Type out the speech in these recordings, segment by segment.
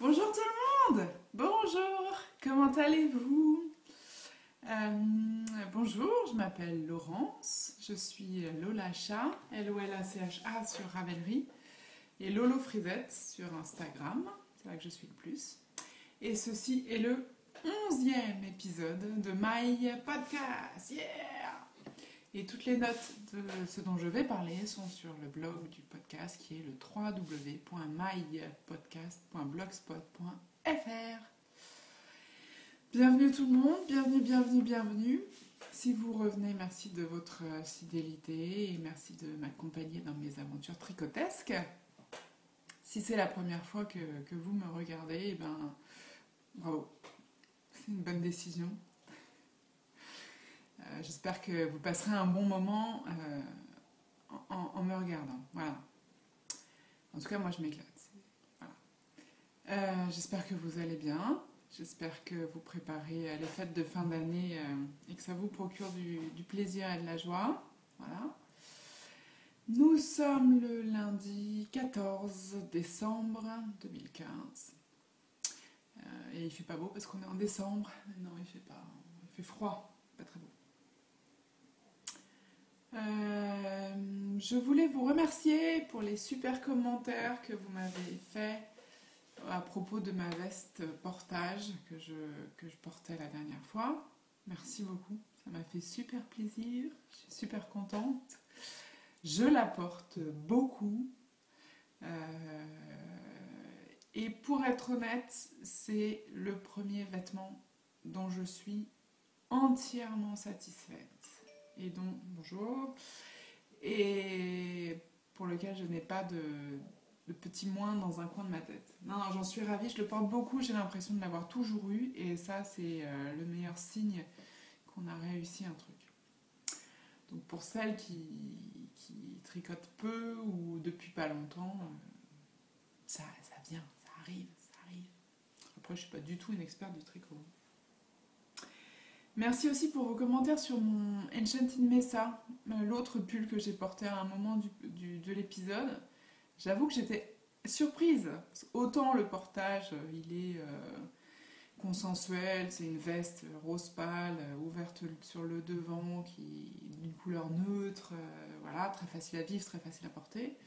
Bonjour tout le monde. Bonjour, comment allez-vous? Bonjour, je m'appelle Laurence, je suis Lolacha, L-O-L-A-C-H-A sur Ravelry et Lolo Frisette sur Instagram, c'est là que je suis le plus. Et ceci est le 11e épisode de My Podcast, yeah! Et toutes les notes de ce dont je vais parler sont sur le blog du podcast qui est le www.mypodcast.blogspot.fr. Bienvenue tout le monde, bienvenue. Si vous revenez, merci de votre fidélité et merci de m'accompagner dans mes aventures tricotesques. Si c'est la première fois que vous me regardez, bravo, c'est une bonne décision. J'espère que vous passerez un bon moment en me regardant. Voilà. En tout cas, moi, je m'éclate. Voilà. J'espère que vous allez bien. J'espère que vous préparez les fêtes de fin d'année et que ça vous procure du plaisir et de la joie. Voilà. Nous sommes le lundi 14 décembre 2015. Et il fait pas beau parce qu'on est en décembre. Non, il fait pas. Il fait froid. Pas très beau. Je voulais vous remercier pour les super commentaires que vous m'avez fait à propos de ma veste portage que je portais la dernière fois. Merci beaucoup, ça m'a fait super plaisir, je suis super contente. Je la porte beaucoup. Et pour être honnête, c'est le premier vêtement dont je suis entièrement satisfaite. Et donc, bonjour, et pour lequel je n'ai pas de petit moins dans un coin de ma tête. Non, j'en suis ravie, je le porte beaucoup, j'ai l'impression de l'avoir toujours eu, et ça, c'est le meilleur signe qu'on a réussi un truc. Donc pour celles qui tricotent peu ou depuis pas longtemps, ça vient, ça arrive. Après, je suis pas du tout une experte du tricot. Merci aussi pour vos commentaires sur mon Enchanted Mesa, l'autre pull que j'ai porté à un moment de l'épisode. J'avoue que j'étais surprise. Autant le portage, il est consensuel, c'est une veste rose pâle, ouverte sur le devant, d'une couleur neutre, voilà, très facile à vivre, très facile à porter.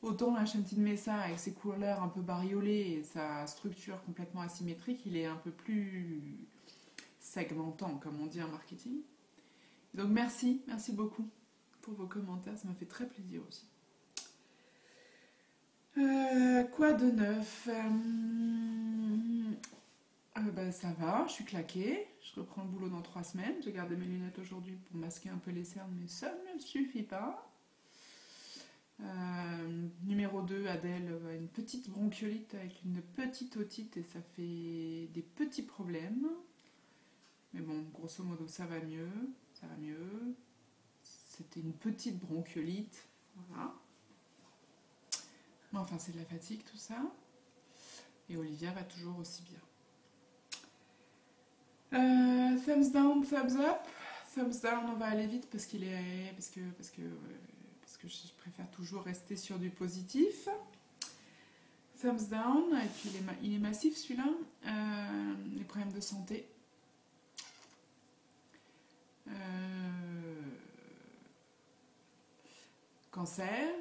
Autant l'Enchanted Mesa, avec ses couleurs un peu bariolées et sa structure complètement asymétrique, il est un peu plus segmentant, comme on dit en marketing. Donc merci beaucoup pour vos commentaires, ça m'a fait très plaisir aussi. Quoi de neuf? Ça va, je suis claquée, je reprends le boulot dans 3 semaines, j'ai gardé mes lunettes aujourd'hui pour masquer un peu les cernes, mais ça ne suffit pas. Numéro 2, Adèle a une petite bronchiolite avec une petite otite et ça fait des petits problèmes. Mais bon, grosso modo, ça va mieux. C'était une petite bronchiolite, voilà. Mais enfin, c'est de la fatigue, tout ça. Et Olivia va toujours aussi bien. Thumbs down, thumbs up. Thumbs down, on va aller vite parce que je préfère toujours rester sur du positif. Thumbs down, et puis il est massif celui-là. Les problèmes de santé. Cancer,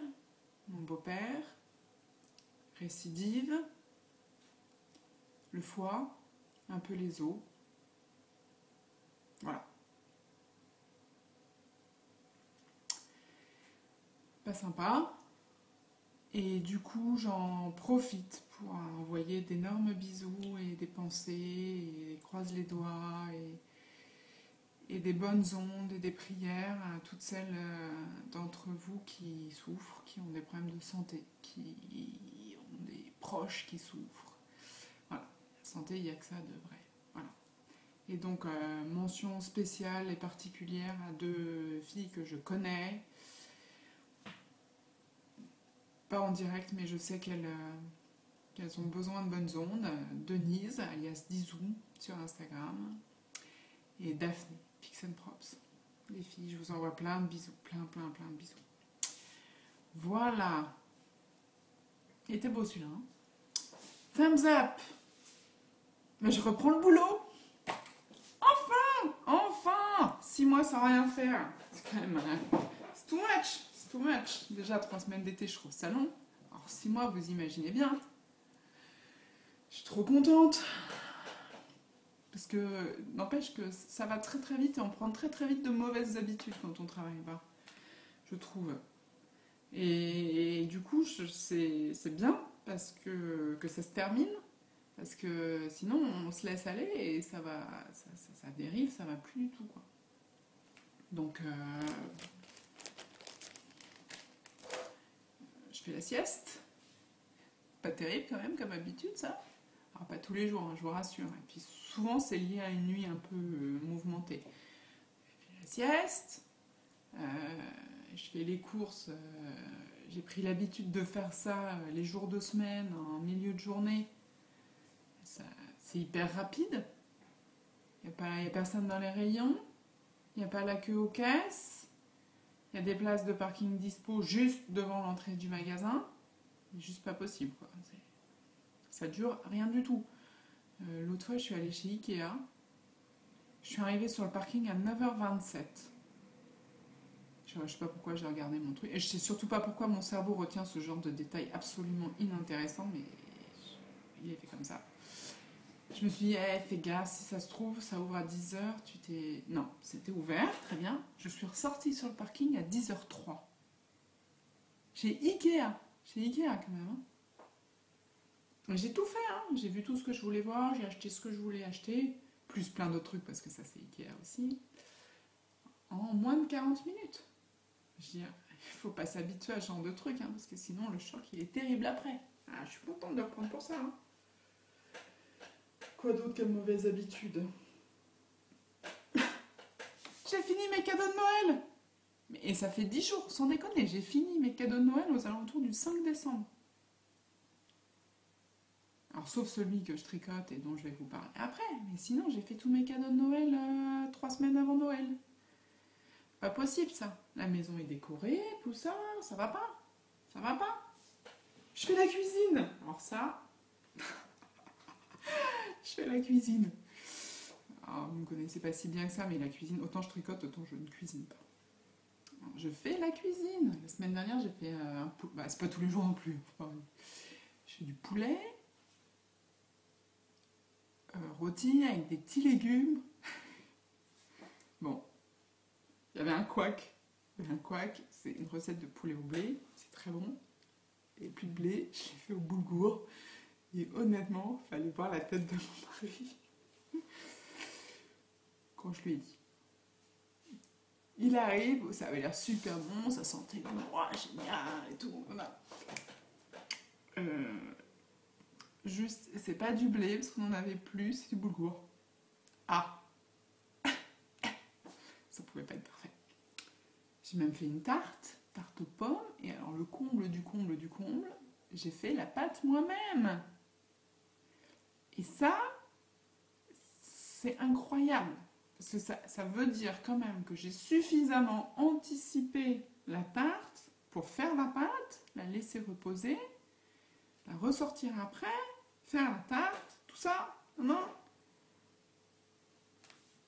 mon beau-père, récidive, le foie, un peu les os. Voilà. Pas sympa. Et du coup, j'en profite pour envoyer d'énormes bisous et des pensées, et croise les doigts, et des bonnes ondes et des prières à toutes celles d'entre vous qui souffrent, qui ont des problèmes de santé, qui ont des proches qui souffrent. Voilà, la santé, il n'y a que ça de vrai. Voilà. Et donc, mention spéciale et particulière à 2 filles que je connais, pas en direct, mais je sais qu'elles ont besoin de bonnes ondes. Denise, alias Dizou, sur Instagram, et Daphné, Pix and Props. Les filles, je vous envoie plein de bisous, plein de bisous. Voilà. Il était beau celui-là, hein. Thumbs up. Mais je reprends le boulot. Enfin 6 mois sans rien faire. C'est quand même... c'est too much. C'est too much. Déjà, 3 semaines d'été, je trouve ça long. Alors 6 mois, vous imaginez bien. Je suis trop contente. Parce que, n'empêche que ça va très très vite et on prend très très vite de mauvaises habitudes quand on travaille pas. Je trouve. Et du coup, c'est bien parce que ça se termine. Parce que sinon, on se laisse aller et ça dérive, ça va plus du tout, quoi. Donc, je fais la sieste. Pas terrible quand même comme habitude, ça. Alors, pas tous les jours, hein, je vous rassure. Et puis, souvent, c'est lié à une nuit un peu mouvementée. Je fais la sieste. Je fais les courses. J'ai pris l'habitude de faire ça les jours de semaine, en milieu de journée. C'est hyper rapide. Il n'y a personne dans les rayons. Il n'y a pas la queue aux caisses. Il y a des places de parking dispo juste devant l'entrée du magasin. C'est juste pas possible, quoi. Ça dure rien du tout. L'autre fois, je suis allée chez Ikea. Je suis arrivée sur le parking à 9h27. Je sais pas pourquoi j'ai regardé mon truc. Et je sais surtout pas pourquoi mon cerveau retient ce genre de détails absolument inintéressants, mais il est fait comme ça. Je me suis dit, fais gaffe, si ça se trouve, ça ouvre à 10h. Non, c'était ouvert, très bien. Je suis ressortie sur le parking à 10h03. Chez Ikea. Chez Ikea, quand même. Hein. J'ai tout fait, hein. J'ai vu tout ce que je voulais voir, j'ai acheté ce que je voulais acheter, plus plein d'autres trucs, parce que ça, c'est Ikea aussi. En moins de 40 minutes. Je veux dire, il faut pas s'habituer à ce genre de truc, hein, parce que sinon, le choc, il est terrible après. Ah, je suis contente de reprendre pour ça, hein. Quoi d'autre comme mauvaise habitude? J'ai fini mes cadeaux de Noël. Et ça fait 10 jours, sans déconner. J'ai fini mes cadeaux de Noël aux alentours du 5 décembre. Alors, sauf celui que je tricote et dont je vais vous parler après. Mais sinon, j'ai fait tous mes cadeaux de Noël 3 semaines avant Noël. Pas possible, ça. La maison est décorée, tout ça. Ça va pas. Ça va pas. Je fais la cuisine. Alors ça... je fais la cuisine. Alors, vous ne me connaissez pas si bien que ça, mais la cuisine, autant je tricote, autant je ne cuisine pas. Alors, je fais la cuisine. La semaine dernière, j'ai fait un poulet. Bah, c'est pas tous les jours non plus. Je fais du poulet, rôti avec des petits légumes. Bon, il y avait un couac. C'est une recette de poulet au blé. C'est très bon. Et plus de blé, je l'ai fait au boulgour. Et honnêtement, il fallait voir la tête de mon mari quand je lui ai dit. Il arrive, ça avait l'air super bon, ça sentait génial et tout. Voilà. Juste, c'est pas du blé parce qu'on en avait plus, c'est du boulgour. Ah, ça pouvait pas être parfait. J'ai même fait une tarte aux pommes, et alors le comble du comble du comble, j'ai fait la pâte moi-même. Et ça, c'est incroyable. Parce que ça veut dire quand même que j'ai suffisamment anticipé la tarte pour faire la pâte, la laisser reposer, la ressortir après, faire la tarte, tout ça. Non.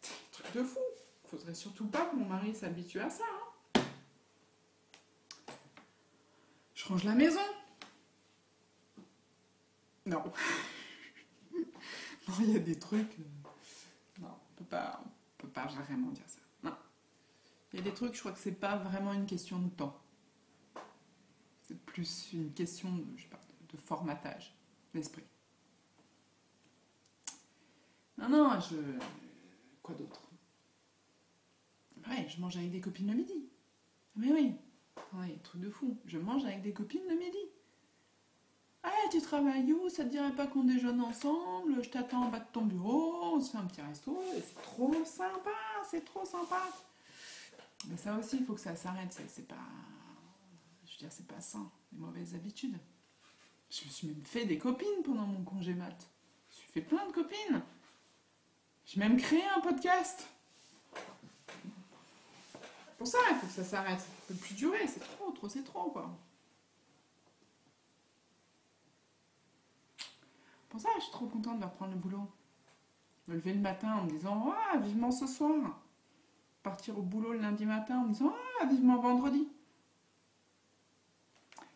C'est un truc de fou. Faudrait surtout pas que mon mari s'habitue à ça. Hein. Je range la maison. Non. Non, il y a des trucs... Non, on peut pas vraiment dire ça. Non. Il y a des trucs, je crois que c'est pas vraiment une question de temps. C'est plus une question de, je sais pas, de formatage d'esprit. Non, quoi d'autre? Ouais, je mange avec des copines le midi. Mais oui. Ouais, truc de fou. Je mange avec des copines le midi. Ah, tu travailles où? Ça te dirait pas qu'on déjeune ensemble? Je t'attends en bas de ton bureau, on se fait un petit resto, et c'est trop sympa, c'est trop sympa. Mais ça aussi, il faut que ça s'arrête, c'est pas... Je veux dire, c'est pas sain, les mauvaises habitudes. Je me suis même fait des copines pendant mon congé mat. Je me suis fait plein de copines. J'ai même créé un podcast. Pour ça, il faut que ça s'arrête. Ça peut plus durer, c'est trop, quoi. Pour ça, je suis trop contente de reprendre le boulot. Me lever le matin en me disant « Ah, vivement ce soir !» Partir au boulot le lundi matin en me disant « Ah, vivement vendredi !»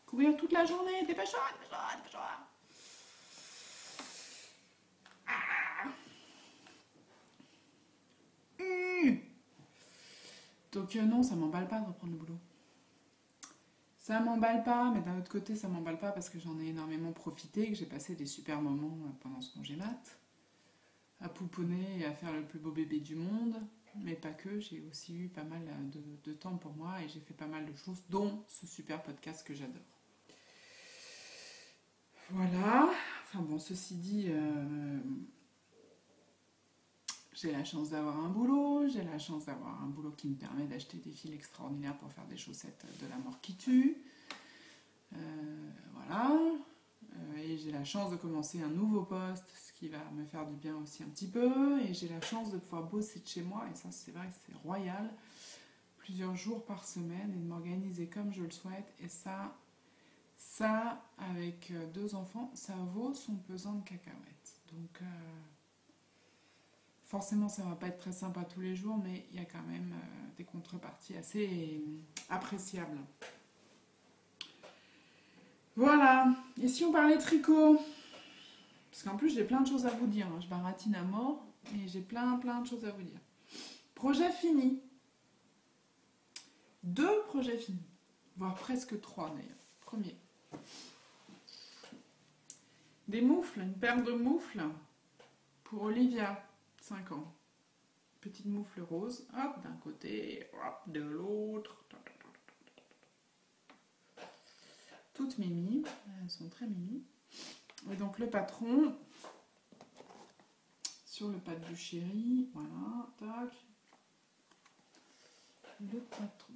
Courir toute la journée, dépêche-toi, dépêche-toi, dépêche-toi. Donc non, ça m'emballe pas de reprendre le boulot. Ça m'emballe pas, mais d'un autre côté, ça m'emballe pas parce que j'en ai énormément profité, que j'ai passé des super moments pendant ce congé mat, à pouponner et à faire le plus beau bébé du monde, mais pas que, j'ai aussi eu pas mal de temps pour moi et j'ai fait pas mal de choses, dont ce super podcast que j'adore. Voilà, enfin bon, ceci dit, j'ai la chance d'avoir un boulot, j'ai la chance d'avoir un boulot qui me permet d'acheter des fils extraordinaires pour faire des chaussettes de la mort qui tue. Voilà. Et j'ai la chance de commencer un nouveau poste, ce qui va me faire du bien aussi un petit peu. Et j'ai la chance de pouvoir bosser de chez moi, et ça c'est vrai que c'est royal, plusieurs jours par semaine, et de m'organiser comme je le souhaite. Et ça avec 2 enfants, ça vaut son pesant de cacahuètes. Donc forcément ça va pas être très sympa tous les jours, mais il y a quand même des contreparties assez appréciables. Voilà, et si on parlait tricot? Parce qu'en plus j'ai plein de choses à vous dire, je baratine à mort, et j'ai plein de choses à vous dire. Projet fini. 2 projets finis, voire presque 3 d'ailleurs. Premier. Des moufles, une paire de moufles pour Olivia, 5 ans. Petite moufle rose, hop, d'un côté, hop, de l'autre. Toutes mimi, elles sont très mimi. Et donc le patron, sur le pad du chéri, voilà, tac. Le patron,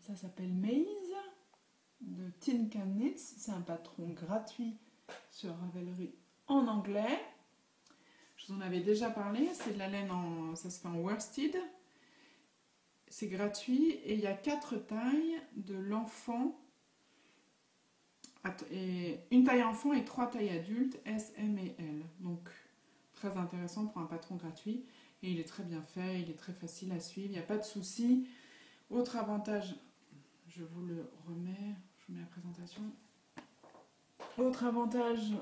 ça s'appelle Maze, de Tin Can Knits, c'est un patron gratuit sur Ravelry en anglais. Je vous en avais déjà parlé, c'est de la laine, ça se fait en worsted. C'est gratuit et il y a 4 tailles de l'enfant, et une taille enfant et 3 tailles adultes, S, M et L. Donc très intéressant pour un patron gratuit. Et il est très bien fait, il est très facile à suivre, il n'y a pas de souci. Autre avantage, je vous le remets, je vous mets la présentation. Autre avantage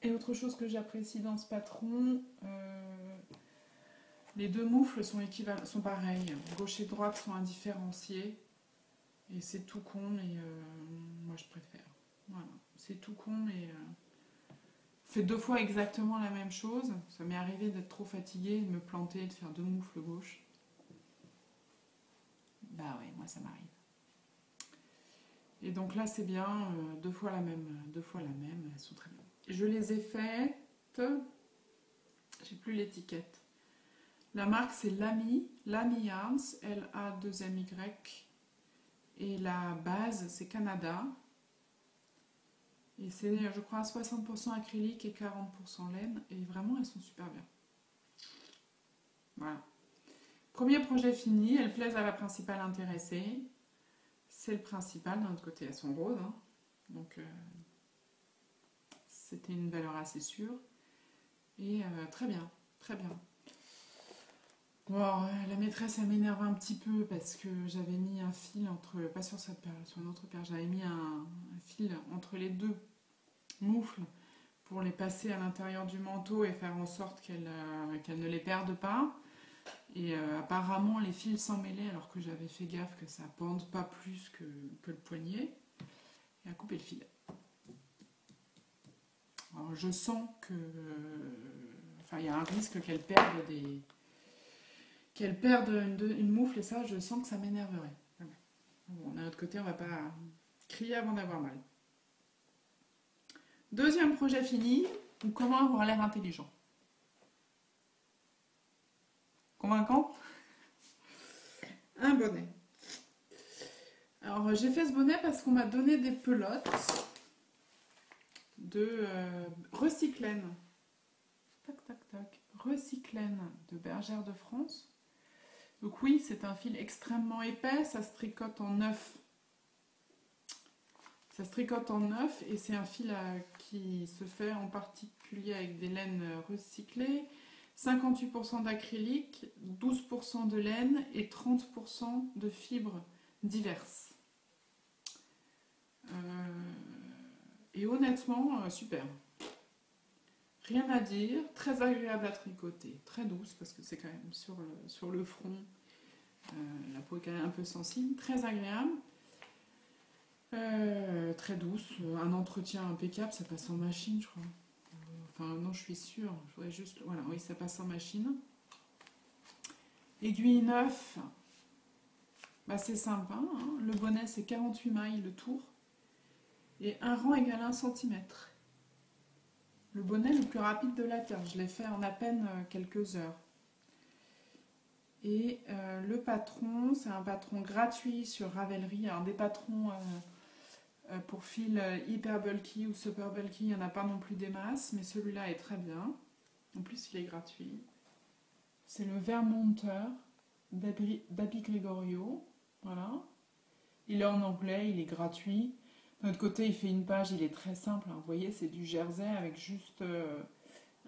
et autre chose que j'apprécie dans ce patron, les 2 moufles sont pareilles. Gauche et droite sont indifférenciées. Et c'est tout con, mais moi je préfère. Voilà, c'est tout con, mais fait 2 fois exactement la même chose. Ça m'est arrivé d'être trop fatiguée, de me planter et de faire 2 moufles gauche. Bah ouais, moi ça m'arrive. Et donc là c'est bien, 2 fois la même, elles sont très bien. Et je les ai faites, j'ai plus l'étiquette. La marque c'est Lamy Yarns, L-A-2-M-Y. Et la base c'est Canada. Et c'est, je crois, 60% acrylique et 40% laine. Et vraiment, elles sont super bien. Voilà. Premier projet fini. Elles plaisent à la principale intéressée. C'est le principal. D'un autre côté, elles sont roses. Hein. Donc, c'était une valeur assez sûre. Et très bien. Très bien. Bon, la maîtresse, elle m'énerve un petit peu parce que j'avais mis un fil entre... Pas sur cette paire, sur une autre paire. J'avais mis un fil entre les 2 moufles pour les passer à l'intérieur du manteau et faire en sorte qu'elles ne les perdent pas. Et apparemment, les fils s'emmêlaient alors que j'avais fait gaffe que ça pende pas plus que le poignet. Et a coupé le fil. Alors, je sens que... Enfin, il y a un risque qu'elles perdent une moufle, et ça, je sens que ça m'énerverait. Bon, d'un autre côté, on va pas crier avant d'avoir mal. Deuxième projet fini, ou comment avoir l'air intelligent. Convaincant? Un bonnet. Alors j'ai fait ce bonnet parce qu'on m'a donné des pelotes de Recyclaine. Tac, tac, tac. Recyclaine de Bergère de France. Donc oui, c'est un fil extrêmement épais, ça se tricote en 9. Ça se tricote en neuf et c'est un fil qui se fait en particulier avec des laines recyclées. 58% d'acrylique, 12% de laine et 30% de fibres diverses. Et honnêtement, super. Rien à dire, très agréable à tricoter, très douce parce que c'est quand même sur le front. La peau est quand même un peu sensible, très agréable. Très douce, un entretien impeccable, ça passe en machine je crois. Enfin non je suis sûre, je voudrais juste... Voilà, oui ça passe en machine. Aiguille 9, bah, c'est sympa, hein. Le bonnet c'est 48 mailles le tour. Et un rang égale 1 cm. Le bonnet le plus rapide de la terre, je l'ai fait en à peine quelques heures. Et le patron, c'est un patron gratuit sur Ravelry, un des patrons... pour fil hyper bulky ou super bulky, il n'y en a pas non plus des masses, mais celui-là est très bien. En plus, il est gratuit. C'est le Vermonter d'Abi Gregorio. Voilà. Il est en anglais, il est gratuit. De l'autre côté, il fait une page, il est très simple. Hein. Vous voyez, c'est du jersey avec juste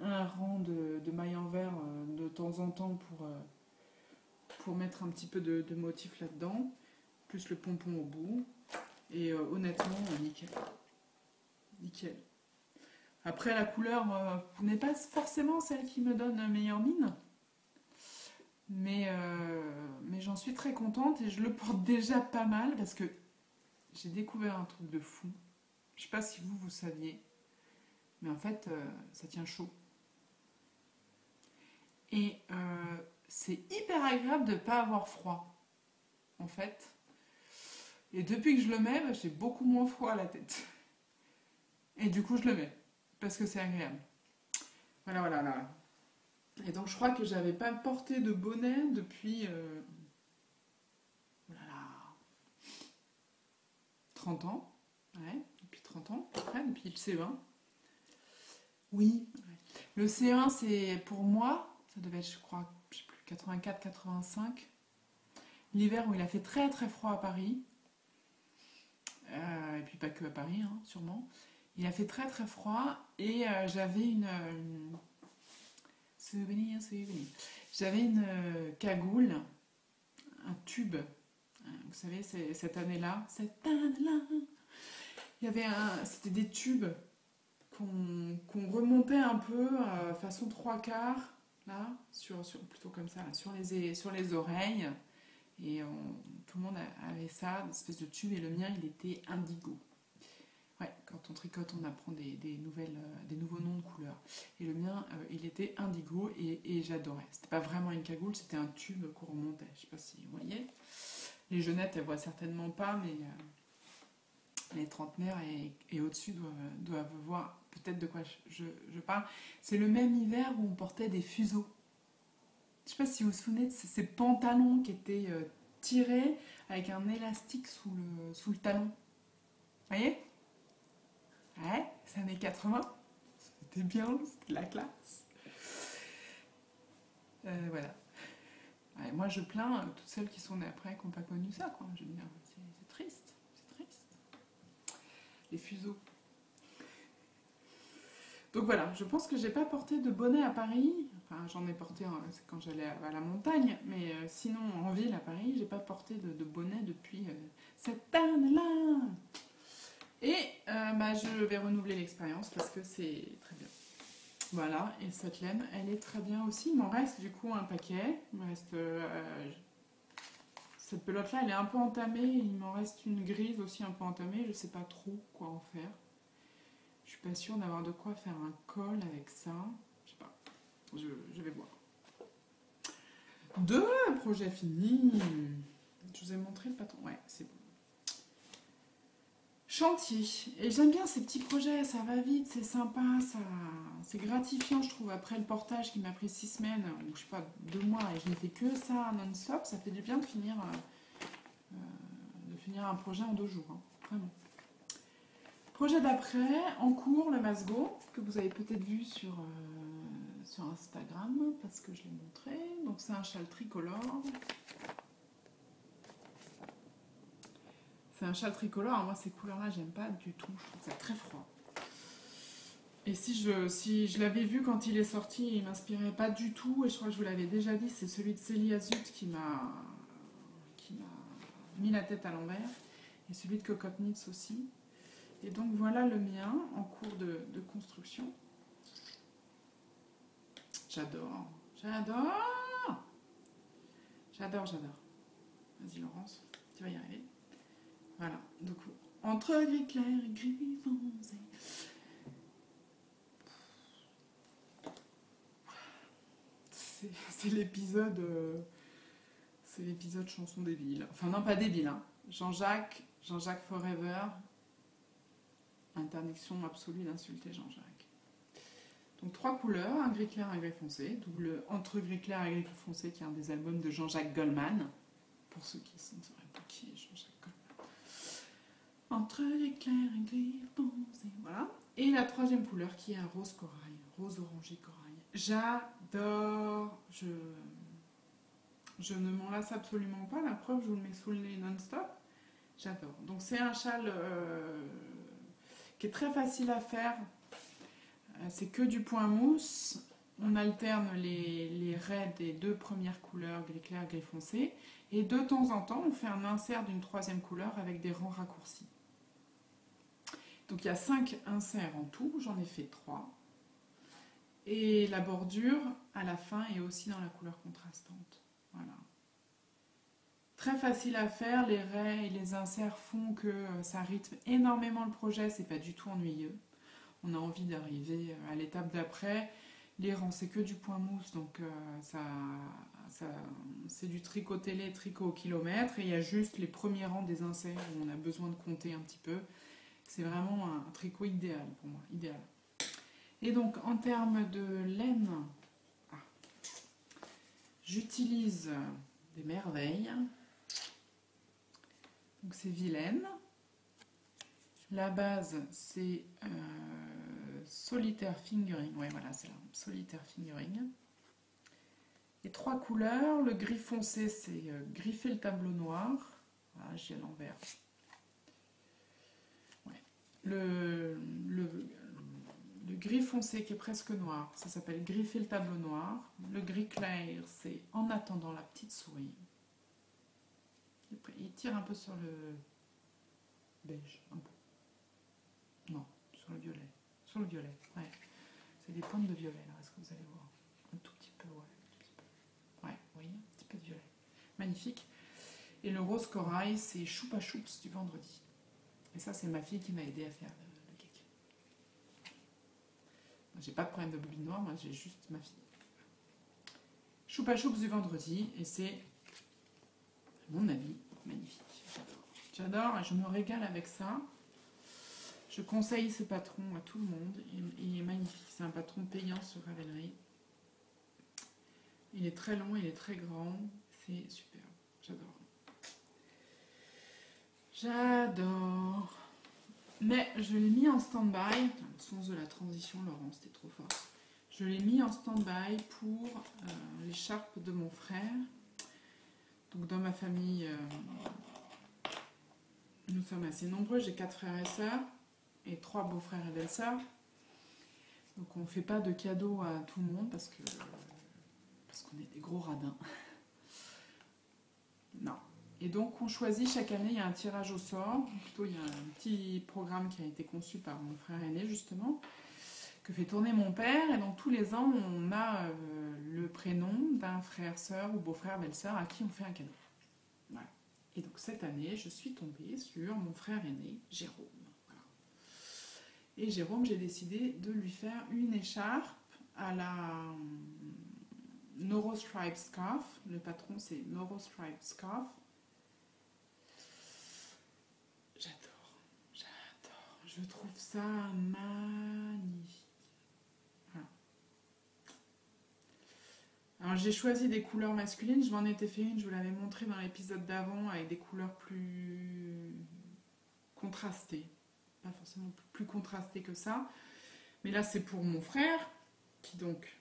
un rang de mailles en verre de temps en temps pour mettre un petit peu de motif là-dedans. Plus le pompon au bout. Et honnêtement, nickel. Nickel. Après, la couleur n'est pas forcément celle qui me donne la meilleure mine. Mais j'en suis très contente et je le porte déjà pas mal parce que j'ai découvert un truc de fou. Je sais pas si vous saviez. Mais en fait, ça tient chaud. Et c'est hyper agréable de ne pas avoir froid. En fait. Et depuis que je le mets, bah, j'ai beaucoup moins froid à la tête. Et du coup, je le mets. Parce que c'est agréable. Voilà, voilà, là. Et donc, je crois que j'avais pas porté de bonnet depuis... voilà, 30 ans. Ouais, depuis 30 ans, à peu près, depuis le CE1. Oui. Ouais. Le CE1, c'est pour moi, ça devait être, je crois, je sais plus, 84, 85. L'hiver où il a fait très très froid à Paris. Et puis pas que à Paris, hein, sûrement. Il a fait très très froid et j'avais une souvenir. J'avais une cagoule, un tube. Vous savez, cette année-là, il y avait c'était des tubes qu'on remontait un peu façon 3/4, là, plutôt comme ça, là, sur les oreilles. Et tout le monde avait ça, une espèce de tube, et le mien, il était indigo. Ouais, quand on tricote, on apprend des nouveaux noms de couleurs. Et le mien, il était indigo et j'adorais. C'était pas vraiment une cagoule, c'était un tube qu'on remontait. Je sais pas si vous voyez. Les jeunettes, elles voient certainement pas, mais les trentenaires et au-dessus doivent voir peut-être de quoi je parle. C'est le même hiver où on portait des fuseaux. Je sais pas si vous vous souvenez de ces pantalons qui étaient tirés avec un élastique sous le talon. Vous voyez? Ouais, c'est années 80. C'était bien, c'était de la classe. Voilà. Ouais, moi, je plains toutes celles qui sont nées après, qui n'ont pas connu ça, quoi. Je veux dire, c'est triste. C'est triste. Les fuseaux. Donc voilà, je pense que j'ai pas porté de bonnet à Paris. Enfin, j'en ai porté quand j'allais à la montagne, mais sinon en ville à Paris, j'ai pas porté de bonnet depuis cette année-là. Et bah, je vais renouveler l'expérience parce que c'est très bien. Voilà, et cette laine, elle est très bien aussi. Il m'en reste du coup un paquet. Il me reste cette pelote-là, elle est un peu entamée. Il m'en reste une grise aussi un peu entamée. Je sais pas trop quoi en faire. Je suis pas sûre d'avoir de quoi faire un col avec ça. Je sais pas. Je vais voir. Projet fini. Je vous ai montré le patron. Ouais, c'est bon. Chantier. Et j'aime bien ces petits projets. Ça va vite, c'est sympa. C'est gratifiant, je trouve. Après le portage qui m'a pris 6 semaines, ou je sais pas, 2 mois, et je n'ai fait que ça non-stop. Ça fait du bien de finir un projet en 2 jours. Hein. Vraiment. Projet d'après, en cours, le Masgo, que vous avez peut-être vu sur Instagram, parce que je l'ai montré. Donc c'est un châle tricolore. C'est un châle tricolore. Moi, ces couleurs-là, j'aime pas du tout. Je trouve ça très froid. Et si je l'avais vu quand il est sorti, il m'inspirait pas du tout. Et je crois que je vous l'avais déjà dit, c'est celui de Célia Zut qui m'a mis la tête à l'envers. Et celui de Cocotte Knits aussi. Et donc voilà le mien en cours de construction. J'adore. J'adore. J'adore, j'adore. Vas-y Laurence, tu vas y arriver. Voilà. Donc entre gris clair et gris foncé. C'est l'épisode chanson des villes. Enfin non, pas des villes. Hein. Jean-Jacques Forever. Interdiction absolue d'insulter Jean-Jacques. Donc 3 couleurs, un gris clair, un gris foncé. Double entre gris clair et gris foncé, qui est un des albums de Jean-Jacques Goldman. Pour ceux qui ne sauraient pas qui est Jean-Jacques Goldman. Entre gris clair et gris foncé. Voilà. Et la 3e couleur qui est un rose corail. Rose orangé corail. J'adore. Je ne m'en lasse absolument pas. La preuve, je vous le mets sous le nez non-stop. J'adore. Donc c'est un châle qui est très facile à faire. C'est que du point mousse. On alterne les raies des 2 premières couleurs, gris clair, gris foncé. Et de temps en temps, on fait un insert d'une 3e couleur avec des rangs raccourcis. Donc il y a 5 inserts en tout. J'en ai fait 3. Et la bordure, à la fin, est aussi dans la couleur contrastante. Voilà. Très facile à faire, les raies et les inserts font que ça rythme énormément le projet, c'est pas du tout ennuyeux. On a envie d'arriver à l'étape d'après. Les rangs, c'est que du point mousse, donc c'est du tricot télé, tricot au kilomètre, et il y a juste les premiers rangs des inserts où on a besoin de compter un petit peu. C'est vraiment un tricot idéal pour moi, idéal. Et donc en termes de laine, j'utilise des merveilles. Donc c'est vilaine. La base c'est solitaire fingering. Ouais voilà c'est là, solitaire fingering. Et 3 couleurs. Le gris foncé c'est griffer le tableau noir. Voilà, j'ai à l'envers. Ouais. Le gris foncé qui est presque noir, ça s'appelle griffer le tableau noir. Le gris clair, c'est en attendant la petite souris. Il tire un peu sur le beige, un peu. Non, sur le violet. Sur le violet, ouais. C'est des pointes de violet, là, est-ce que vous allez voir? Un tout petit peu, ouais. Un petit peu. Ouais, vous voyez, un petit peu de violet. Magnifique. Et le rose corail, c'est Choupa Choups du vendredi. Et ça, c'est ma fille qui m'a aidé à faire le cake. J'ai pas de problème de bobine noire, moi j'ai juste ma fille. Choupa Choups du vendredi, et c'est, à mon avis, magnifique. J'adore et je me régale avec ça. Je conseille ce patron à tout le monde. Il est magnifique. C'est un patron payant sur Ravelry. Il est très long, il est très grand. C'est super. J'adore. J'adore. Mais je l'ai mis en stand-by. Le sens de la transition, Laurent, c'était trop fort. Je l'ai mis en stand-by pour l'écharpe de mon frère. Donc dans ma famille, nous sommes assez nombreux. J'ai 4 frères et sœurs et 3 beaux-frères et belles-sœurs. Donc on ne fait pas de cadeaux à tout le monde parce qu'on est des gros radins. Non. Et donc on choisit chaque année, il y a un tirage au sort. Plutôt il y a un petit programme qui a été conçu par mon frère aîné justement, que fait tourner mon père. Et donc tous les ans on a le prénom d'un frère, sœur ou beau-frère, belle-sœur à qui on fait un cadeau. Voilà. Et donc cette année je suis tombée sur mon frère aîné, Jérôme. Voilà. Et Jérôme, j'ai décidé de lui faire une écharpe à la Noro Stripe Scarf. Le patron c'est Noro Stripe Scarf. J'adore, je trouve ça magnifique. Voilà. Alors j'ai choisi des couleurs masculines, je m'en étais fait une, je vous l'avais montré dans l'épisode d'avant, avec des couleurs plus contrastées. Pas forcément plus contrastées que ça. Mais là c'est pour mon frère, qui donc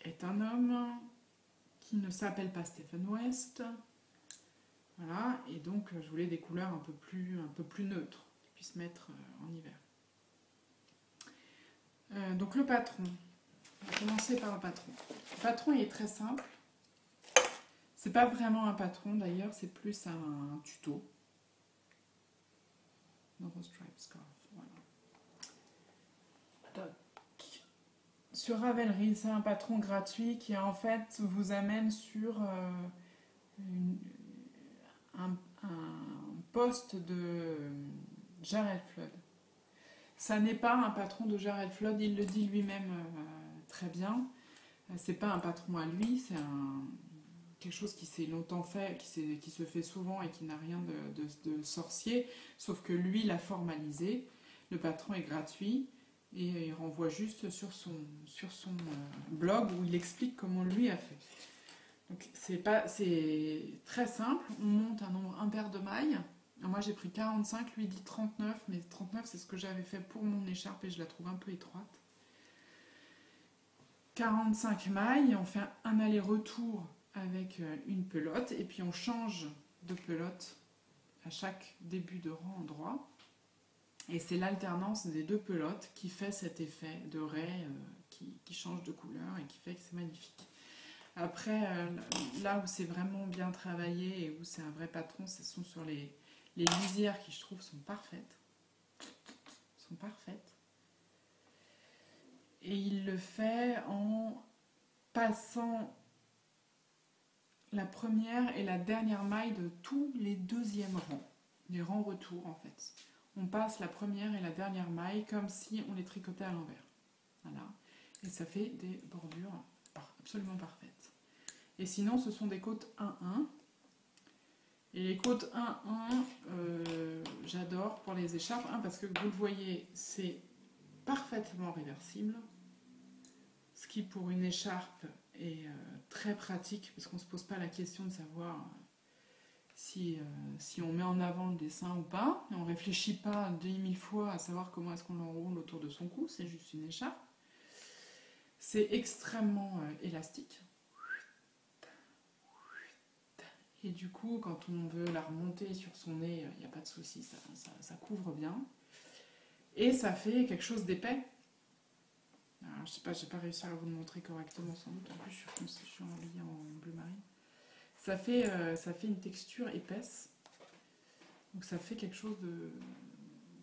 est un homme, qui ne s'appelle pas Stephen West, Voilà, et donc je voulais des couleurs un peu plus neutres, qui puissent mettre en hiver. Donc le patron, on va commencer par le patron. Le patron il est très simple. C'est pas vraiment un patron d'ailleurs, c'est plus un tuto. Noro Stripe Scarf, voilà. Sur Ravelry, c'est un patron gratuit qui en fait vous amène sur un post de Jared Flood. Ça n'est pas un patron de Jared Flood, il le dit lui-même très bien. C'est pas un patron à lui, c'est quelque chose qui s'est longtemps fait, qui se fait souvent et qui n'a rien de sorcier, sauf que lui l'a formalisé. Le patron est gratuit et il renvoie juste sur son blog où il explique comment lui a fait. Donc c'est très simple, on monte un nombre impair de mailles. Alors moi j'ai pris 45, lui dit 39, mais 39 c'est ce que j'avais fait pour mon écharpe et je la trouve un peu étroite. 45 mailles, on fait un aller-retour avec une pelote et puis on change de pelote à chaque début de rang endroit. Et c'est l'alternance des deux pelotes qui fait cet effet de raie qui change de couleur et qui fait que c'est magnifique. Après, là où c'est vraiment bien travaillé et où c'est un vrai patron, ce sont sur les lisières qui, je trouve, sont parfaites. Et il le fait en passant la première et la dernière maille de tous les deuxièmes rangs. Les rangs retour, en fait. On passe la première et la dernière maille comme si on les tricotait à l'envers. Voilà. Et ça fait des bordures absolument parfaites. Et sinon, ce sont des côtes 1-1. Et les côtes 1-1, j'adore pour les écharpes. Parce que vous le voyez, c'est parfaitement réversible. Ce qui, pour une écharpe, est très pratique. Parce qu'on ne se pose pas la question de savoir si on met en avant le dessin ou pas. Et on ne réfléchit pas 10 000 fois à savoir comment est-ce qu'on l'enroule autour de son cou. C'est juste une écharpe. C'est extrêmement élastique. Et du coup, quand on veut la remonter sur son nez, il n'y a pas de souci, ça couvre bien. Et ça fait quelque chose d'épais. Alors, je sais pas, j'ai pas réussi à vous le montrer correctement sans doute. En plus, je suis habillée en bleu marine. Ça fait une texture épaisse. Donc ça fait quelque chose de...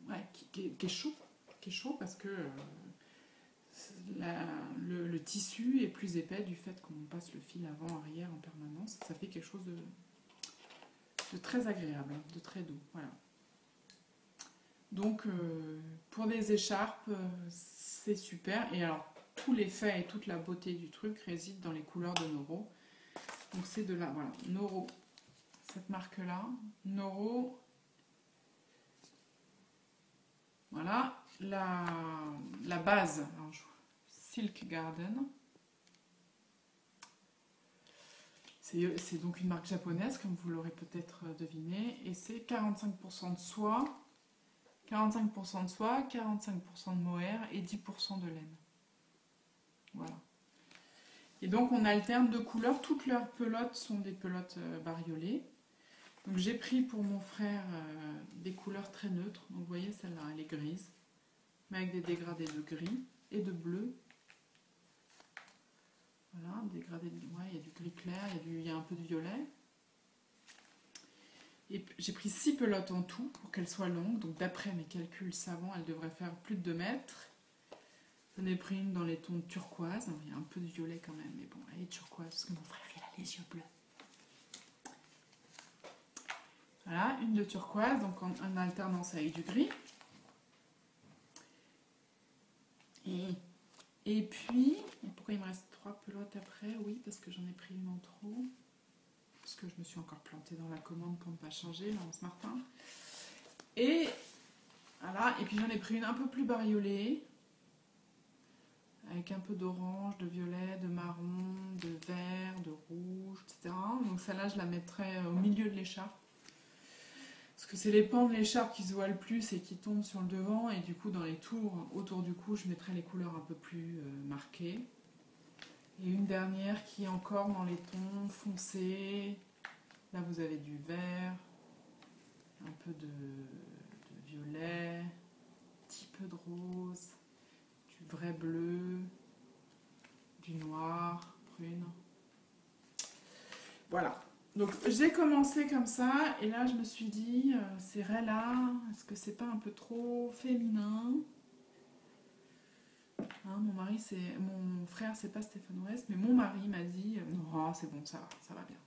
Ouais, qui est chaud. Qui est chaud parce que le tissu est plus épais du fait qu'on passe le fil avant-arrière en permanence. Ça fait quelque chose de très agréable, de très doux. Voilà. Donc pour des écharpes, c'est super. Et alors tout l'effet et toute la beauté du truc réside dans les couleurs de Noro. Donc c'est de là, voilà, Noro, cette marque-là, Noro. Voilà, la base, alors, Silk Garden. C'est donc une marque japonaise, comme vous l'aurez peut-être deviné, et c'est 45% de soie, 45% de soie, 45% de mohair et 10% de laine. Voilà. Et donc on alterne deux couleurs, toutes leurs pelotes sont des pelotes bariolées. Donc j'ai pris pour mon frère des couleurs très neutres, donc vous voyez celle-là, elle est grise, mais avec des dégradés de gris et de bleu. Voilà, dégradé de... Ouais, il y a du gris clair, il y a un peu de violet. Et j'ai pris 6 pelotes en tout pour qu'elles soient longues. Donc d'après mes calculs savants, elles devraient faire plus de 2 mètres. J'en ai pris une dans les tons de turquoise. Il y a un peu de violet quand même, mais bon, elle est turquoise parce que mon frère il a les yeux bleus. Voilà, une de turquoise, donc en alternance avec du gris. Et puis, pourquoi il me reste 3 pelotes après? Oui, parce que j'en ai pris une en trop. Parce que je me suis encore plantée dans la commande pour ne pas changer, là, en ce matin. Et voilà, et puis j'en ai pris une un peu plus bariolée, avec un peu d'orange, de violet, de marron, de vert, de rouge, etc. Donc celle-là, je la mettrai au milieu de l'écharpe. Parce que c'est les pans de l'écharpe qui se voient le plus et qui tombent sur le devant. Et du coup, dans les tours autour du cou, je mettrai les couleurs un peu plus marquées. Et une dernière qui est encore dans les tons foncés, Là, vous avez du vert, un peu de violet, un petit peu de rose, du vrai bleu, du noir, prune. Voilà. Donc, j'ai commencé comme ça, et là, je me suis dit, ces raies-là, est-ce que c'est pas un peu trop féminin? Hein, mon frère, c'est pas Stéphane West, mais mon mari m'a dit, non, c'est bon, ça va bien, ça va bien.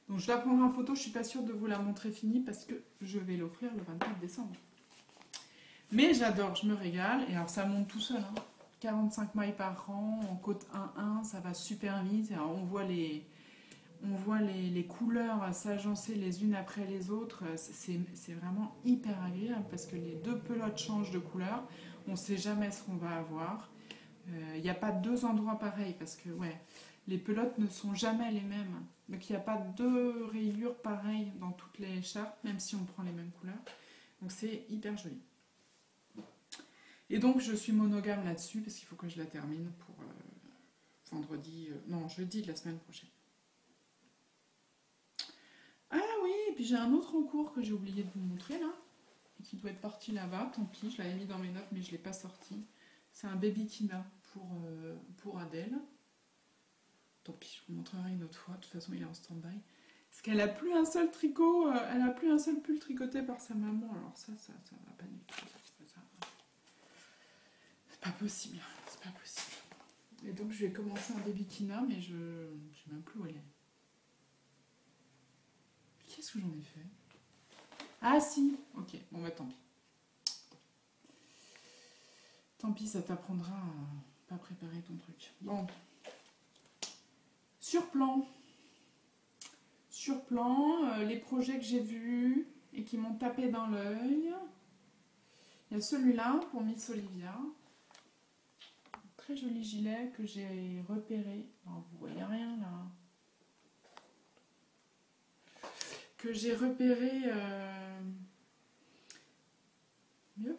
Donc, je la prendrai en photo, je suis pas sûre de vous la montrer finie, parce que je vais l'offrir le 24 décembre. Mais j'adore, je me régale, et alors ça monte tout seul, hein. 45 mailles par rang, en côte 1-1, ça va super vite, alors on voit les couleurs s'agencer les unes après les autres, c'est vraiment hyper agréable parce que les deux pelotes changent de couleur, on ne sait jamais ce qu'on va avoir. Il n'y a pas deux endroits pareils parce que ouais, les pelotes ne sont jamais les mêmes. Donc il n'y a pas deux rayures pareilles dans toutes les écharpes, même si on prend les mêmes couleurs. Donc c'est hyper joli. Et donc je suis monogame là-dessus parce qu'il faut que je la termine pour jeudi de la semaine prochaine. Ah oui, et puis j'ai un autre en cours que j'ai oublié de vous montrer là, et qui doit être parti là-bas, tant pis, je l'avais mis dans mes notes mais je ne l'ai pas sorti. C'est un baby Kina pour Adèle. Tant pis, je vous montrerai une autre fois, de toute façon il est en stand-by. Parce qu'elle a plus un seul tricot, elle a plus un seul pull tricoté par sa maman, alors ça va pas du tout. C'est pas possible, c'est pas possible. Et donc je vais commencer un baby Kina, mais je sais même plus où elle est. Qu'est-ce que j'en ai fait? Ah si, ok, bon bah tant pis. Tant pis, ça t'apprendra à pas préparer ton truc. Bon. Sur plan, les projets que j'ai vus et qui m'ont tapé dans l'œil. Il y a celui-là pour Miss Olivia. Très joli gilet que j'ai repéré. Alors, vous voyez rien là. Que j'ai repéré mieux.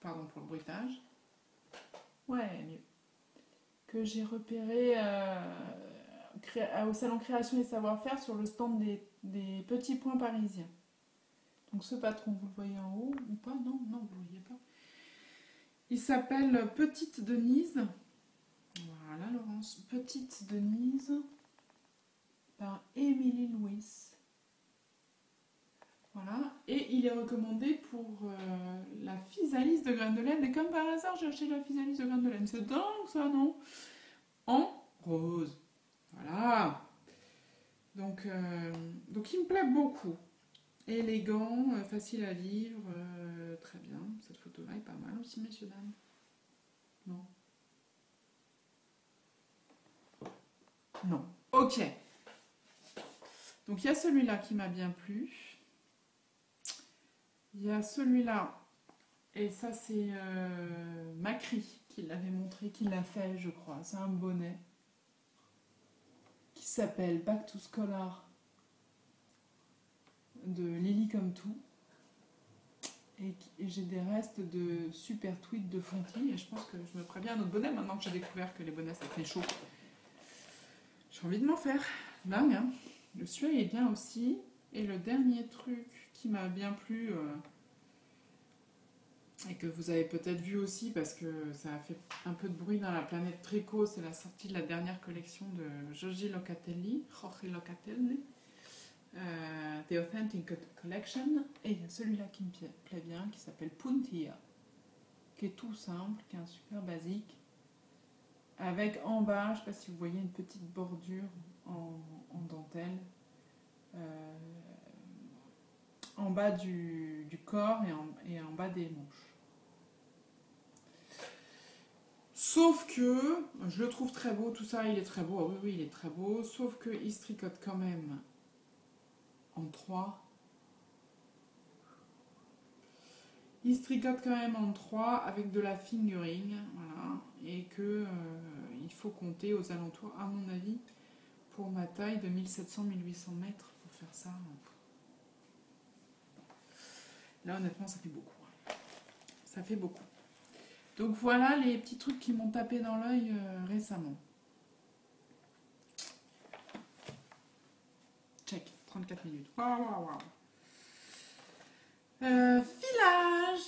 Pardon pour le bruitage. Ouais, mieux. Que j'ai repéré au salon Création et Savoir-faire sur le stand des petits points parisiens. Donc ce patron, vous le voyez en haut ou pas? Non, vous le voyez pas. Il s'appelle Petite Denise. Voilà Laurence, Petite Denise par Émilie Louis. Voilà, et il est recommandé pour la physalis de graines de laine. Et comme par hasard, j'ai acheté la physalis de graines de laine. C'est dingue ça, non? En rose. Voilà. Donc il me plaît beaucoup. Élégant, facile à vivre, très bien. Cette photo-là est pas mal aussi, messieurs, dames. Non. Non. Ok. Donc il y a celui-là qui m'a bien plu. Il y a celui-là. Et ça, c'est Macri qui l'avait montré, qui l'a fait, je crois. C'est un bonnet qui s'appelle Back to Scholar de Lily Comme Tout. Et j'ai des restes de super tweets de Fonty. Et je pense que je me ferais bien un autre bonnet maintenant que j'ai découvert que les bonnets ça fait chaud. J'ai envie de m'en faire. Dingue, hein. Le suet est bien aussi. Et le dernier truc qui m'a bien plu, et que vous avez peut-être vu aussi parce que ça a fait un peu de bruit dans la planète tricot, c'est la sortie de la dernière collection de Jorge Locatelli, The Authentic Collection, et il y a celui-là qui me plaît bien, qui s'appelle Puntilla, qui est tout simple, qui est un super basique, avec en bas, je ne sais pas si vous voyez, une petite bordure en dentelle, en bas du corps et en bas des manches. Sauf que, je le trouve très beau, tout ça, il est très beau, oui, il est très beau, sauf qu'il se tricote quand même en 3. Il se tricote quand même en 3 avec de la fingering, voilà, et que il faut compter aux alentours, à mon avis, pour ma taille de 1700-1800 mètres pour faire ça. Là, honnêtement, ça fait beaucoup. Ça fait beaucoup. Donc voilà les petits trucs qui m'ont tapé dans l'œil récemment. 34 minutes. Waouh, waouh, waouh. Filage.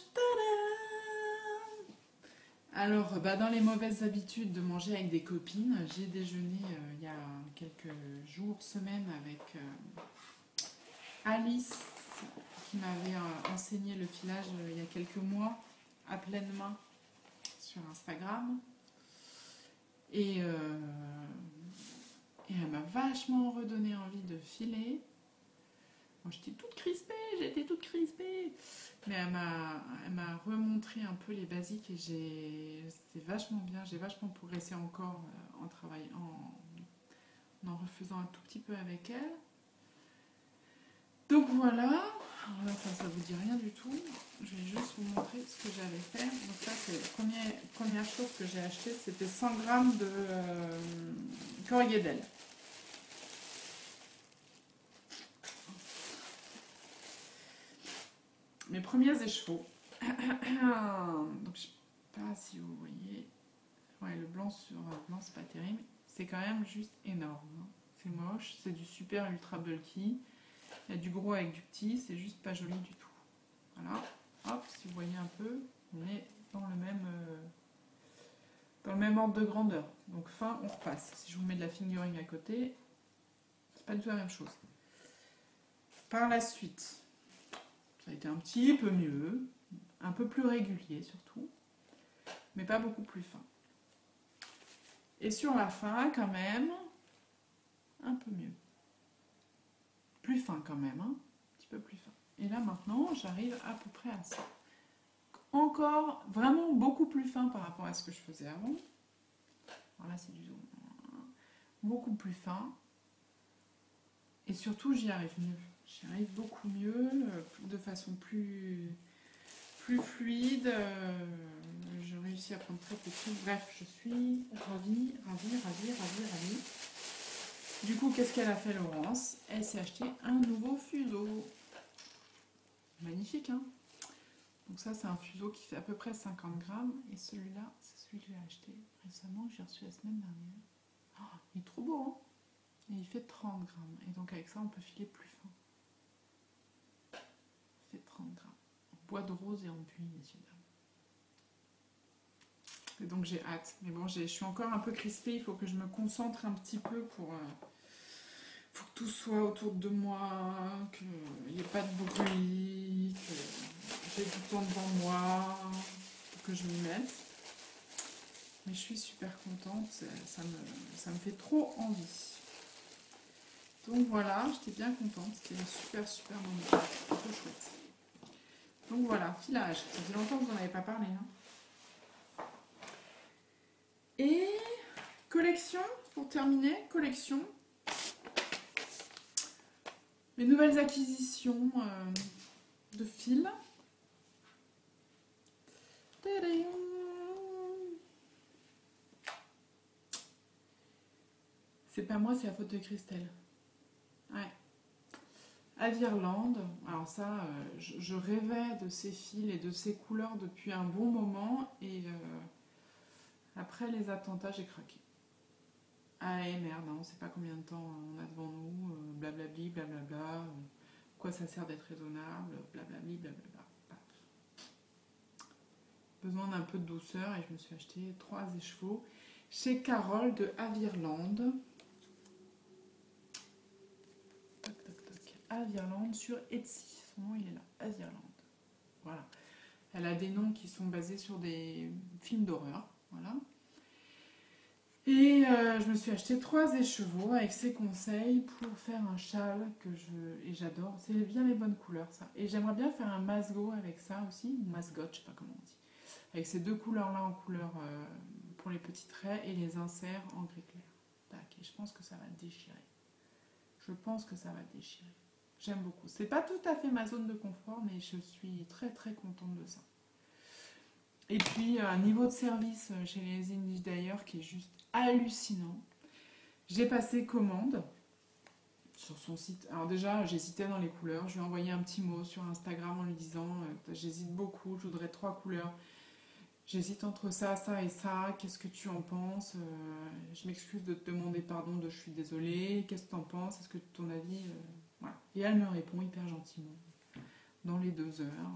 Alors, dans les mauvaises habitudes de manger avec des copines, j'ai déjeuné il y a quelques jours, semaines avec Alice qui m'avait enseigné le filage il y a quelques mois à pleine main sur Instagram. Et elle m'a vachement redonné envie de filer. Moi, j'étais toute crispée. Mais elle m'a remontré un peu les basiques et c'était vachement bien. J'ai vachement progressé encore en travaillant, en refaisant un tout petit peu avec elle. Donc voilà. Alors là, ça vous dit rien du tout. Je vais juste vous montrer ce que j'avais fait. Donc ça, c'est la première chose que j'ai acheté. C'était 100 g de coriandre. Mes premiers écheveaux. Donc je sais pas si vous voyez. Ouais, le blanc sur blanc, c'est pas terrible. C'est quand même juste énorme. Hein. C'est moche. C'est du super ultra bulky. Il y a du gros avec du petit. C'est juste pas joli du tout. Voilà. Hop, si vous voyez un peu, on est dans le même ordre de grandeur. Donc fin, on repasse. Si je vous mets de la fingering à côté, c'est pas du tout la même chose. Par la suite, ça a été un petit peu mieux, un peu plus régulier surtout, mais pas beaucoup plus fin. Et sur la fin, quand même, un peu mieux. Plus fin quand même, hein, un petit peu plus fin. Et là maintenant, j'arrive à peu près à ça. Encore vraiment beaucoup plus fin par rapport à ce que je faisais avant. Alors là, c'est du zoom. Beaucoup plus fin. Et surtout, j'y arrive mieux. J'y arrive beaucoup mieux, de façon plus fluide. J'ai réussi à prendre très petit. Bref, je suis ravie. Du coup, qu'est-ce qu'elle a fait, Laurence? Elle s'est acheté un nouveau fuseau. Magnifique, hein? Donc ça, c'est un fuseau qui fait à peu près 50 grammes. Et celui-là, c'est celui que j'ai acheté récemment, que j'ai reçu la semaine dernière. Oh, il est trop beau, hein? Et il fait 30 grammes. Et donc avec ça, on peut filer plus fin. Il fait 30 grammes. En bois de rose et en buis, messieurs, dames. Et donc j'ai hâte. Mais bon, je suis encore un peu crispée. Il faut que je me concentre un petit peu pour... faut que tout soit autour de moi, qu'il n'y ait pas de bruit, que j'ai du temps devant moi, pour que je m'y mette. Mais je suis super contente. Ça me fait trop envie. Donc voilà, j'étais bien contente, c'était un super moment, trop chouette. Donc voilà, filage, ça fait longtemps que vous n'en avez pas parlé. Hein. Et collection, pour terminer, collection. Mes nouvelles acquisitions de fils. C'est pas moi, c'est la faute de Christelle. Ouais. Avirland, alors ça, je rêvais de ces fils et de ces couleurs depuis un bon moment et après les attentats, j'ai craqué. Ah et merde, on sait pas combien de temps on a devant nous, blablabli, blablabla, quoi ça sert d'être raisonnable, blablabli, blablabla. Besoin d'un peu de douceur et je me suis acheté 3 écheveaux chez Carole de Avirland. Avirland sur Etsy. Son nom, il est là. Avirland. Voilà. Elle a des noms qui sont basés sur des films d'horreur. Voilà. Et je me suis acheté 3 écheveaux avec ses conseils pour faire un châle et j'adore. C'est bien les bonnes couleurs, ça. Et j'aimerais bien faire un masgot avec ça aussi. Ou masgot, je sais pas comment on dit. Avec ces 2 couleurs-là en couleur pour les petits traits et les inserts en gris clair. Tac. Et je pense que ça va déchirer. J'aime beaucoup. C'est pas tout à fait ma zone de confort, mais je suis très contente de ça. Et puis, un niveau de service chez les Indies d'ailleurs qui est juste hallucinant. J'ai passé commande sur son site. Alors déjà, j'hésitais dans les couleurs. Je lui ai envoyé un petit mot sur Instagram en lui disant j'hésite beaucoup, je voudrais 3 couleurs. J'hésite entre ça, ça et ça. Qu'est-ce que tu en penses? Je m'excuse de te demander pardon, je suis désolée. Qu'est-ce que tu en penses? Est-ce que ton avis Voilà. Et elle me répond hyper gentiment, dans les 2 heures.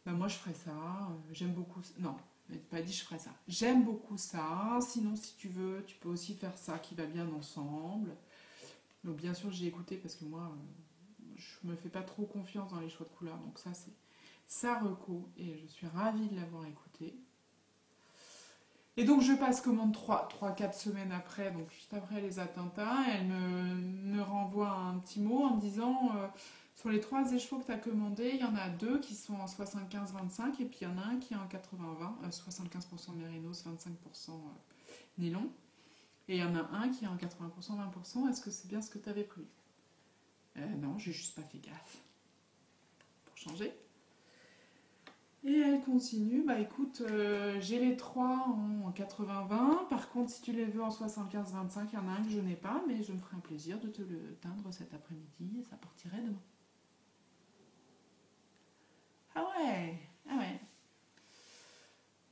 Ben moi je ferai ça, j'aime beaucoup... Non, elle m'a pas dit je ferai ça. J'aime beaucoup ça, sinon si tu veux, tu peux aussi faire ça qui va bien ensemble. Donc bien sûr j'ai écouté parce que moi, je me fais pas trop confiance dans les choix de couleurs. Donc ça c'est sa reco et je suis ravie de l'avoir écouté. Et donc je passe commande 3-4 semaines après, donc juste après les attentats, et elle me renvoie un petit mot en me disant sur les 3 écheveaux que tu as commandés, il y en a 2 qui sont en 75-25 et puis il y en a un qui est en 80-20, 75% mérinos, 25% nylon. Et il y en a un qui est en 80% 20%, est-ce que c'est bien ce que tu avais prévu? Non, j'ai juste pas fait gaffe. Pour changer. Et elle continue, bah écoute, j'ai les 3 en 80-20, par contre si tu les veux en 75-25, il y en a un que je n'ai pas, mais je me ferai un plaisir de te le teindre cet après-midi et ça partirait demain. Ah ouais, ah ouais.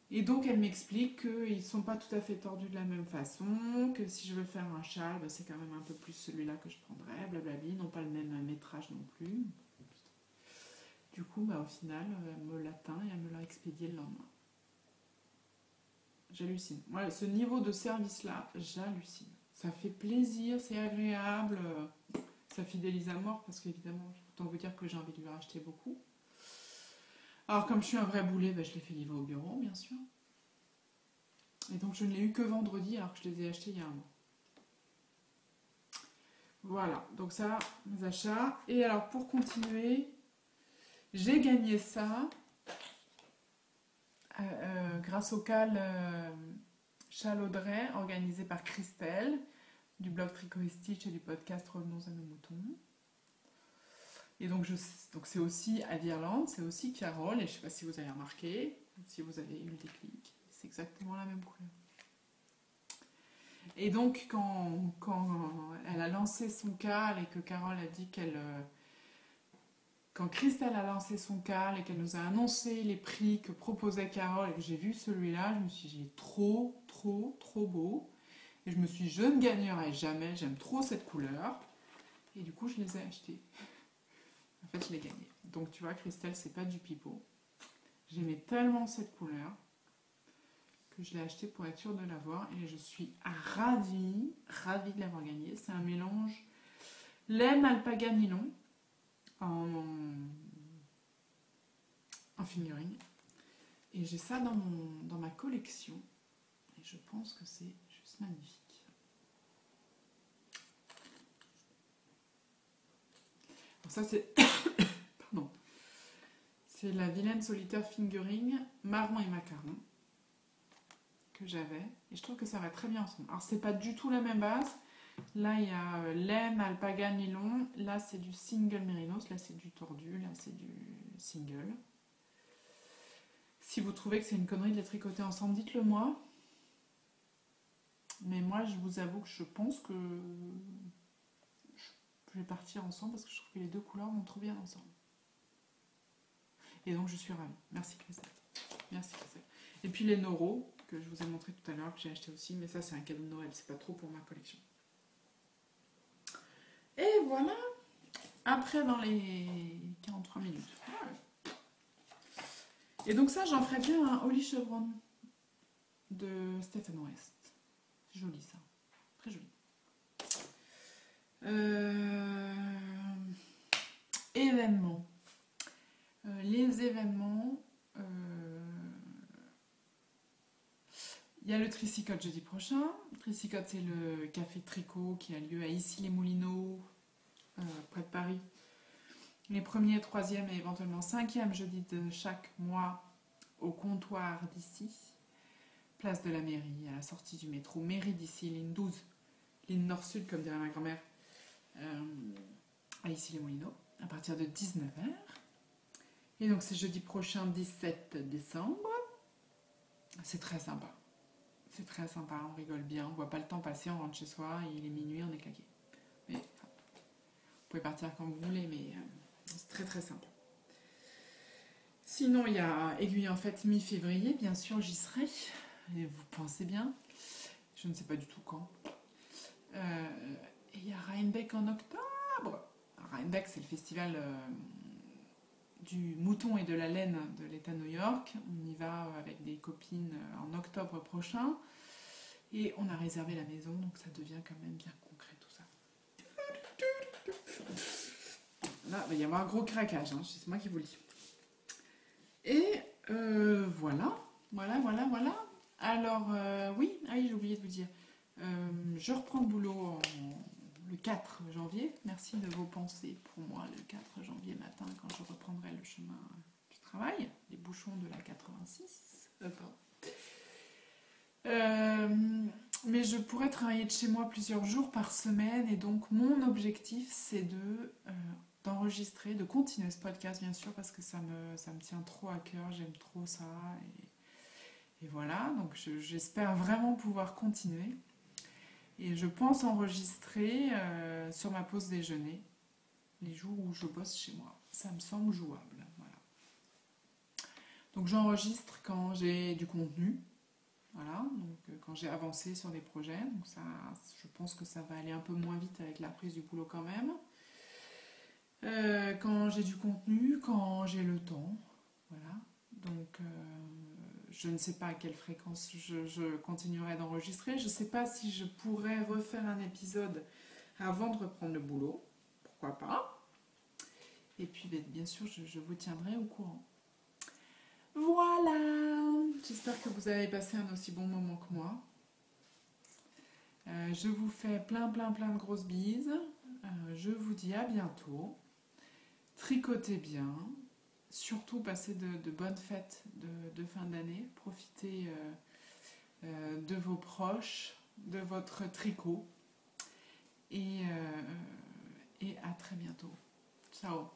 Et donc elle m'explique qu'ils ne sont pas tout à fait tordus de la même façon, que si je veux faire un châle, bah, c'est quand même un peu plus celui-là que je prendrais, blablabla, ils n'ont pas le même métrage non plus. Du coup, bah, au final, elle me l'a teint et elle me l'a expédié le lendemain. J'hallucine. Voilà, ce niveau de service-là, j'hallucine. Ça fait plaisir, c'est agréable, ça fidélise à mort parce qu'évidemment, autant vous dire que j'ai envie de lui racheter beaucoup. Alors, comme je suis un vrai boulet, bah, je l'ai fait livrer au bureau, bien sûr. Et donc, je ne l'ai eu que vendredi alors que je les ai achetés il y a un mois. Voilà, donc ça, mes achats. Et alors, pour continuer, j'ai gagné ça grâce au cal Chalaudray organisé par Christelle du blog Tricot et Stitch et du podcast Revenons à nos moutons. Et donc c'est aussi à Virland, c'est aussi Carole, et je ne sais pas si vous avez remarqué, si vous avez eu le déclic, c'est exactement la même couleur. Et donc quand elle a lancé son cal et que Carole a dit qu'elle... Quand Christelle a lancé son cal et qu'elle nous a annoncé les prix que proposait Carole et que j'ai vu celui-là, je me suis dit, il est trop beau. Et je me suis dit, je ne gagnerai jamais, j'aime trop cette couleur. Et du coup, je les ai achetés. En fait, je l'ai gagné. Donc, tu vois, Christelle, c'est pas du pipeau. J'aimais tellement cette couleur que je l'ai acheté pour être sûre de l'avoir. Et je suis ravie de l'avoir gagné. C'est un mélange laine alpaga nylon en fingering. Et j'ai ça dans ma collection. Et je pense que c'est juste magnifique. Alors ça, c'est... Pardon. C'est la Vilaine Solitaire Fingering marron et macaron que j'avais. Et je trouve que ça va très bien ensemble. Alors, c'est pas du tout la même base. Là, il y a laine, alpaga, nylon. Là, c'est du single mérinos. Là, c'est du tordu. Là, c'est du single. Si vous trouvez que c'est une connerie de les tricoter ensemble, dites-le moi. Mais moi, je vous avoue que je pense que je vais partir ensemble parce que je trouve que les deux couleurs vont trop bien ensemble. Et donc, je suis ravie. Merci, Christelle. Merci, Christelle. Et puis, les Noro, que je vous ai montré tout à l'heure, que j'ai acheté aussi. Mais ça, c'est un cadeau de Noël. C'est pas trop pour ma collection. Et voilà. Après, dans les 43 minutes. Ouais. Et donc ça, j'en ferai bien un Holly Chevron de Stephen West. C'est joli ça. Très joli. Événements. Les événements... Il y a le Tricicote jeudi prochain. Le Tricicote, c'est le café tricot qui a lieu à Issy-les-Moulineaux, près de Paris. Les 1er, 3e et éventuellement 5e jeudi de chaque mois au comptoir d'Issy, place de la mairie, à la sortie du métro, mairie d'Issy, ligne 12, ligne nord-sud, comme dirait ma grand-mère, à Issy-les-Moulineaux, à partir de 19h. Et donc c'est jeudi prochain, 17 décembre. C'est très sympa. C'est très sympa, on rigole bien, on voit pas le temps passer, on rentre chez soi, il est minuit, on est claqué. Mais enfin, vous pouvez partir quand vous voulez, mais c'est très très sympa. Sinon, il y a Aiguille en fête mi-février, bien sûr, j'y serai. Et vous pensez bien. Je ne sais pas du tout quand. Et il y a Rhinebeck en octobre. Rhinebeck, c'est le festival du mouton et de la laine de l'État de New York. On y va avec des copines en octobre prochain. Et on a réservé la maison, donc ça devient quand même bien concret tout ça. Là, il va y avoir un gros craquage, hein, c'est moi qui vous le dis. Et voilà. Alors, oui, j'ai oublié de vous dire. Je reprends le boulot le 4 janvier. Merci de vos pensées pour moi le 4 janvier matin quand je reprendrai le chemin du travail, les bouchons de la 86. Mais je pourrais travailler de chez moi plusieurs jours par semaine et donc mon objectif c'est d'enregistrer, de continuer ce podcast bien sûr parce que ça me tient trop à cœur, j'aime trop ça et voilà, donc j'espère vraiment pouvoir continuer et je pense enregistrer sur ma pause déjeuner les jours où je bosse chez moi, ça me semble jouable, voilà. Donc j'enregistre quand j'ai du contenu. Voilà, donc quand j'ai avancé sur des projets, donc ça, je pense que ça va aller un peu moins vite avec la reprise du boulot quand même. Quand j'ai du contenu, quand j'ai le temps, voilà. Donc je ne sais pas à quelle fréquence je continuerai d'enregistrer. Je ne sais pas si je pourrais refaire un épisode avant de reprendre le boulot, pourquoi pas. Et puis bien sûr, je vous tiendrai au courant. Voilà, j'espère que vous avez passé un aussi bon moment que moi. Je vous fais plein de grosses bises. Je vous dis à bientôt. Tricotez bien. Surtout passez de bonnes fêtes de fin d'année. Profitez de vos proches, de votre tricot. Et à très bientôt. Ciao.